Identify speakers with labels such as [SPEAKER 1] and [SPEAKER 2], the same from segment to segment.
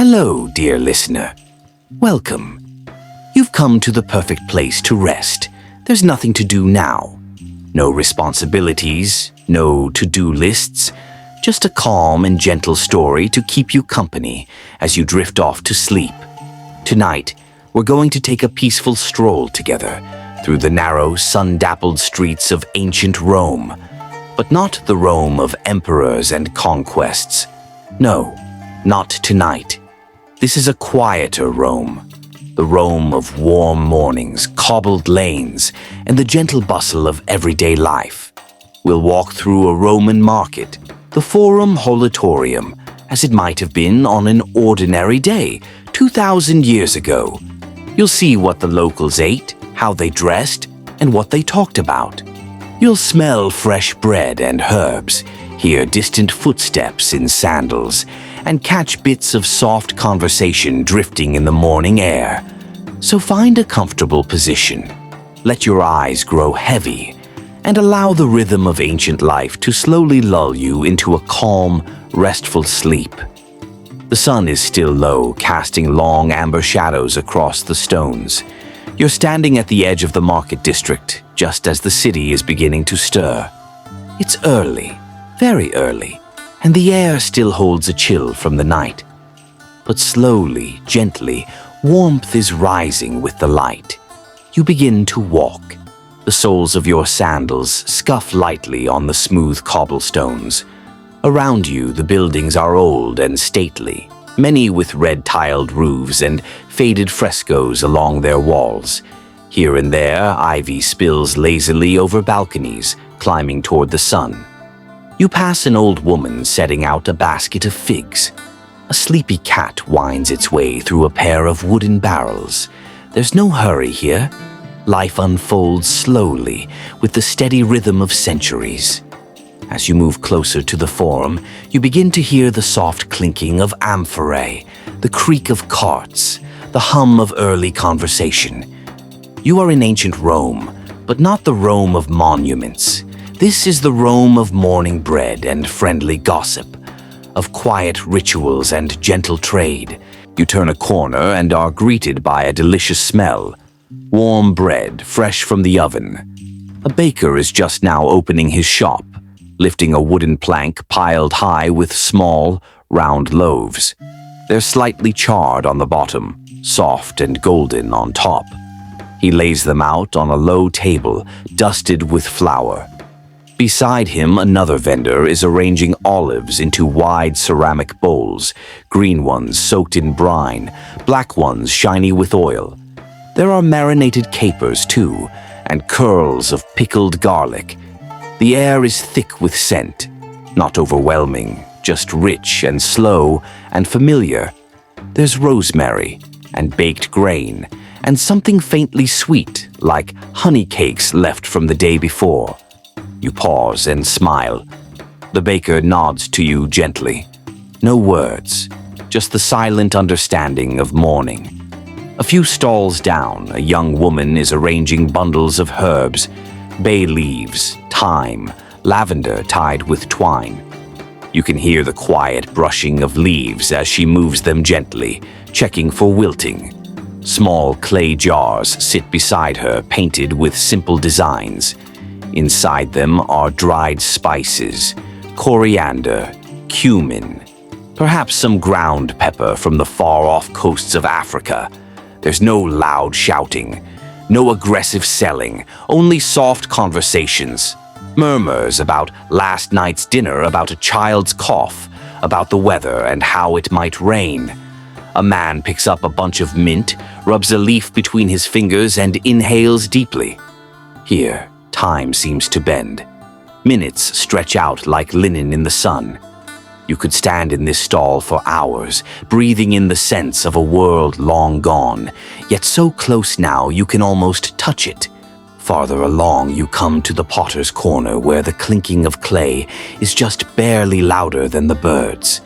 [SPEAKER 1] Hello, dear listener. Welcome. You've come to the perfect place to rest. There's nothing to do now. No responsibilities, no to-do lists, just a calm and gentle story to keep you company as you drift off to sleep. Tonight, we're going to take a peaceful stroll together through the narrow, sun-dappled streets of ancient Rome. But not the Rome of emperors and conquests. No, not tonight. This is a quieter Rome. The Rome of warm mornings, cobbled lanes, and the gentle bustle of everyday life. We'll walk through a Roman market, the Forum Holitorium, as it might have been on an ordinary day 2,000 years ago. You'll see what the locals ate, how they dressed, and what they talked about. You'll smell fresh bread and herbs, hear distant footsteps in sandals, and catch bits of soft conversation drifting in the morning air. So find a comfortable position, let your eyes grow heavy, and allow the rhythm of ancient life to slowly lull you into a calm, restful sleep. The sun is still low, casting long amber shadows across the stones. You're standing at the edge of the market district, just as the city is beginning to stir. It's early, very early, and the air still holds a chill from the night. But slowly, gently, warmth is rising with the light. You begin to walk. The soles of your sandals scuff lightly on the smooth cobblestones. Around you, the buildings are old and stately, many with red-tiled roofs and faded frescoes along their walls. Here and there, ivy spills lazily over balconies, climbing toward the sun. You pass an old woman setting out a basket of figs. A sleepy cat winds its way through a pair of wooden barrels. There's no hurry here. Life unfolds slowly with the steady rhythm of centuries. As you move closer to the Forum, you begin to hear the soft clinking of amphorae, the creak of carts, the hum of early conversation. You are in ancient Rome, but not the Rome of monuments. This is the Rome of morning bread and friendly gossip, of quiet rituals and gentle trade. You turn a corner and are greeted by a delicious smell. Warm bread, fresh from the oven. A baker is just now opening his shop, lifting a wooden plank piled high with small, round loaves. They're slightly charred on the bottom, soft and golden on top. He lays them out on a low table, dusted with flour. Beside him, another vendor is arranging olives into wide ceramic bowls, green ones soaked in brine, black ones shiny with oil. There are marinated capers, too, and curls of pickled garlic. The air is thick with scent, not overwhelming, just rich and slow and familiar. There's rosemary and baked grain, and something faintly sweet, like honey cakes left from the day before. You pause and smile. The baker nods to you gently. No words, just the silent understanding of morning. A few stalls down, a young woman is arranging bundles of herbs, bay leaves, thyme, lavender tied with twine. You can hear the quiet brushing of leaves as she moves them gently, checking for wilting. Small clay jars sit beside her, painted with simple designs. Inside them are dried spices, coriander, cumin, perhaps some ground pepper from the far-off coasts of Africa. There's no loud shouting, no aggressive selling, only soft conversations. Murmurs about last night's dinner, about a child's cough, about the weather and how it might rain. A man picks up a bunch of mint, rubs a leaf between his fingers and inhales deeply. Here, time seems to bend. Minutes stretch out like linen in the sun. You could stand in this stall for hours, breathing in the sense of a world long gone, yet so close now you can almost touch it. Farther along, you come to the potter's corner where the clinking of clay is just barely louder than the birds.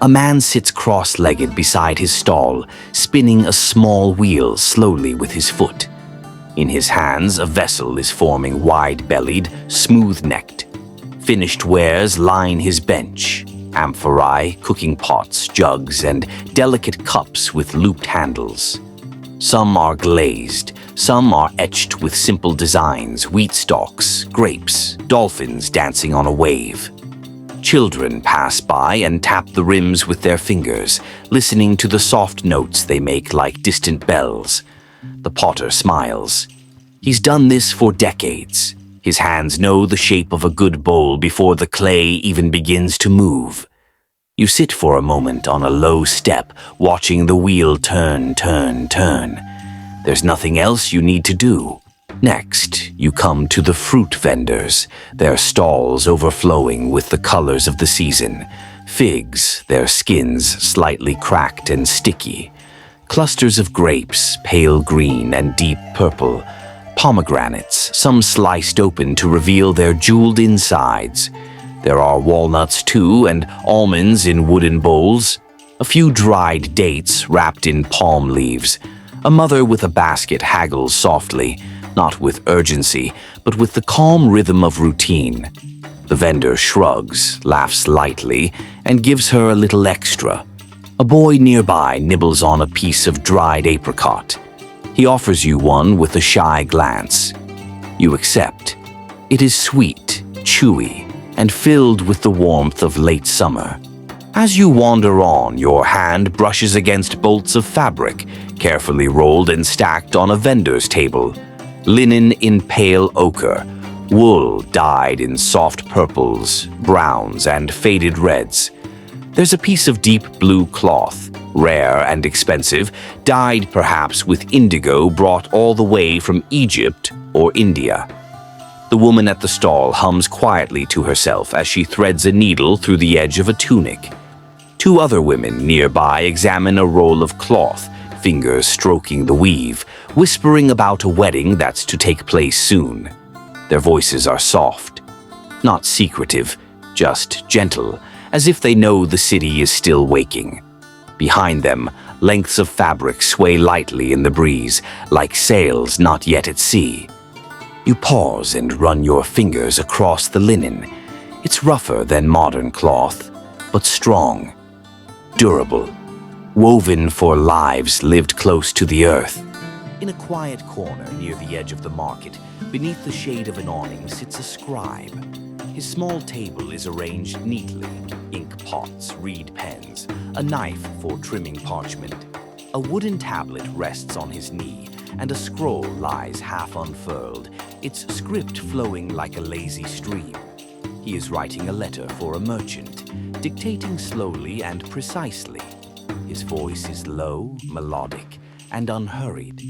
[SPEAKER 1] A man sits cross-legged beside his stall, spinning a small wheel slowly with his foot. In his hands, a vessel is forming wide-bellied, smooth-necked. Finished wares line his bench. amphorae, cooking pots, jugs, and delicate cups with looped handles. Some are glazed, some are etched with simple designs, wheat stalks, grapes, dolphins dancing on a wave. Children pass by and tap the rims with their fingers, listening to the soft notes they make like distant bells. The potter smiles. He's done this for decades. His hands know the shape of a good bowl before the clay even begins to move. You sit for a moment on a low step, watching the wheel turn. There's nothing else you need to do. Next, you come to the fruit vendors, their stalls overflowing with the colors of the season. Figs, their skins slightly cracked and sticky. Clusters of grapes, pale green and deep purple. Pomegranates, some sliced open to reveal their jeweled insides. There are walnuts too, and almonds in wooden bowls. A few dried dates wrapped in palm leaves. A mother with a basket haggles softly, not with urgency, but with the calm rhythm of routine. The vendor shrugs, laughs lightly, and gives her a little extra. A boy nearby nibbles on a piece of dried apricot. He offers you one with a shy glance. You accept. It is sweet, chewy, and filled with the warmth of late summer. As you wander on, your hand brushes against bolts of fabric, carefully rolled and stacked on a vendor's table. Linen in pale ochre, wool dyed in soft purples, browns, and faded reds. There's a piece of deep blue cloth, rare and expensive, dyed perhaps with indigo brought all the way from Egypt or India. The woman at the stall hums quietly to herself as she threads a needle through the edge of a tunic. Two other women nearby examine a roll of cloth, fingers stroking the weave, whispering about a wedding that's to take place soon. Their voices are soft, not secretive, just gentle, as if they know the city is still waking. Behind them, lengths of fabric sway lightly in the breeze, like sails not yet at sea. You pause and run your fingers across the linen. It's rougher than modern cloth, but strong, durable, woven for lives lived close to the earth. In a quiet corner near the edge of the market, beneath the shade of an awning sits a scribe. His small table is arranged neatly, ink pots, reed pens, a knife for trimming parchment. A wooden tablet rests on his knee, and a scroll lies half unfurled, its script flowing like a lazy stream. He is writing a letter for a merchant, dictating slowly and precisely. His voice is low, melodic, and unhurried.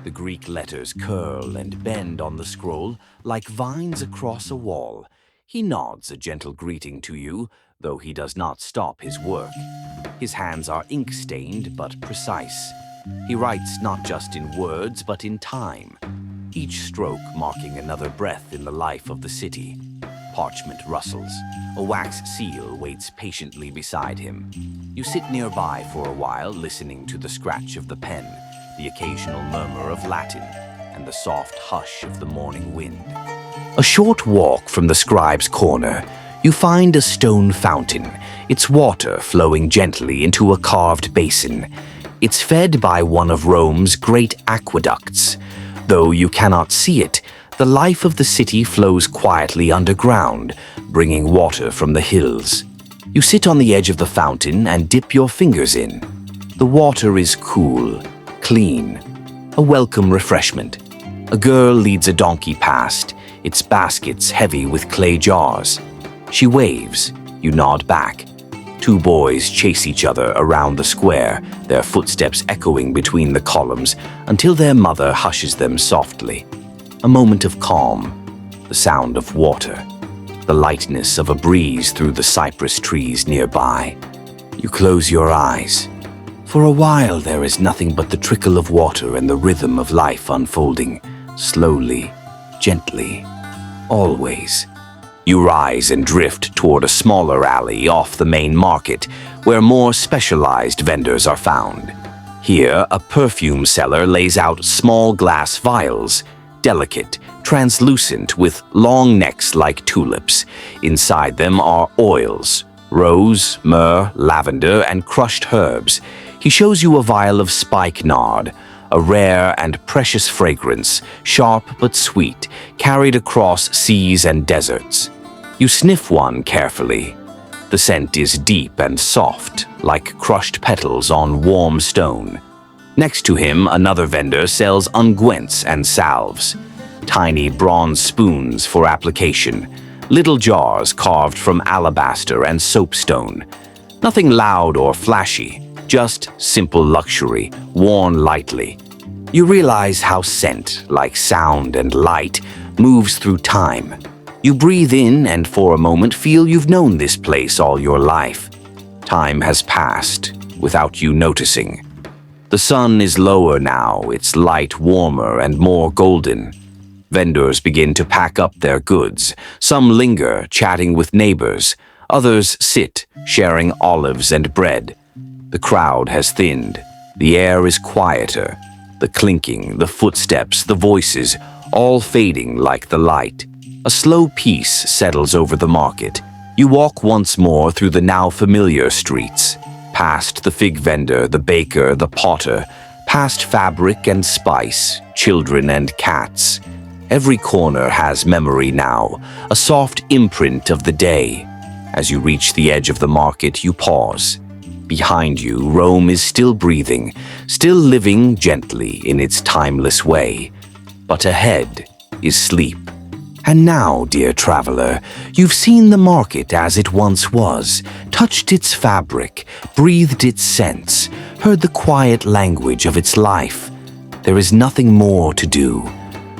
[SPEAKER 1] The Greek letters curl and bend on the scroll like vines across a wall. He nods a gentle greeting to you, though he does not stop his work. His hands are ink-stained but precise. He writes not just in words but in time, each stroke marking another breath in the life of the city. Parchment rustles. A wax seal waits patiently beside him. You sit nearby for a while, listening to the scratch of the pen, the occasional murmur of Latin, and the soft hush of the morning wind. A short walk from the scribe's corner, you find a stone fountain, its water flowing gently into a carved basin. It's fed by one of Rome's great aqueducts. Though you cannot see it, the life of the city flows quietly underground, bringing water from the hills. You sit on the edge of the fountain and dip your fingers in. The water is cool, clean, a welcome refreshment. A girl leads a donkey past, its baskets heavy with clay jars. She waves, you nod back. Two boys chase each other around the square, their footsteps echoing between the columns until their mother hushes them softly. A moment of calm, the sound of water, the lightness of a breeze through the cypress trees nearby. You close your eyes. For a while there is nothing but the trickle of water and the rhythm of life unfolding, slowly, gently, always. You rise and drift toward a smaller alley off the main market, where more specialized vendors are found. Here, a perfume seller lays out small glass vials, delicate, translucent, with long necks like tulips. Inside them are oils, Rose, myrrh, lavender, and crushed herbs. He shows you a vial of spikenard, a rare and precious fragrance, sharp but sweet, carried across seas and deserts. You sniff one carefully. The scent is deep and soft, like crushed petals on warm stone. Next to him, another vendor sells unguents and salves, tiny bronze spoons for application, little jars carved from alabaster and soapstone. Nothing loud or flashy, just simple luxury, worn lightly. You realize how scent, like sound and light, moves through time. You breathe in and for a moment feel you've known this place all your life. Time has passed without you noticing. The sun is lower now, its light warmer and more golden. Vendors begin to pack up their goods. Some linger, chatting with neighbors. Others sit, sharing olives and bread. The crowd has thinned. The air is quieter. The clinking, the footsteps, the voices, all fading like the light. A slow peace settles over the market. You walk once more through the now familiar streets, past the fig vendor, the baker, the potter, past fabric and spice, children and cats. Every corner has memory now, a soft imprint of the day. As you reach the edge of the market, you pause. Behind you, Rome is still breathing, still living gently in its timeless way. But ahead is sleep. And now, dear traveler, you've seen the market as it once was, touched its fabric, breathed its scents, heard the quiet language of its life. There is nothing more to do.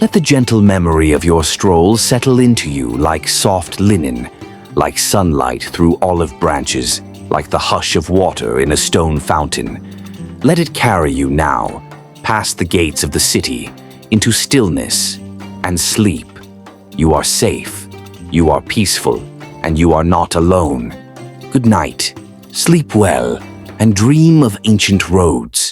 [SPEAKER 1] Let the gentle memory of your stroll settle into you like soft linen, like sunlight through olive branches, like the hush of water in a stone fountain. Let it carry you now, past the gates of the city, into stillness and sleep. You are safe, you are peaceful, and you are not alone. Good night, sleep well, and dream of ancient roads.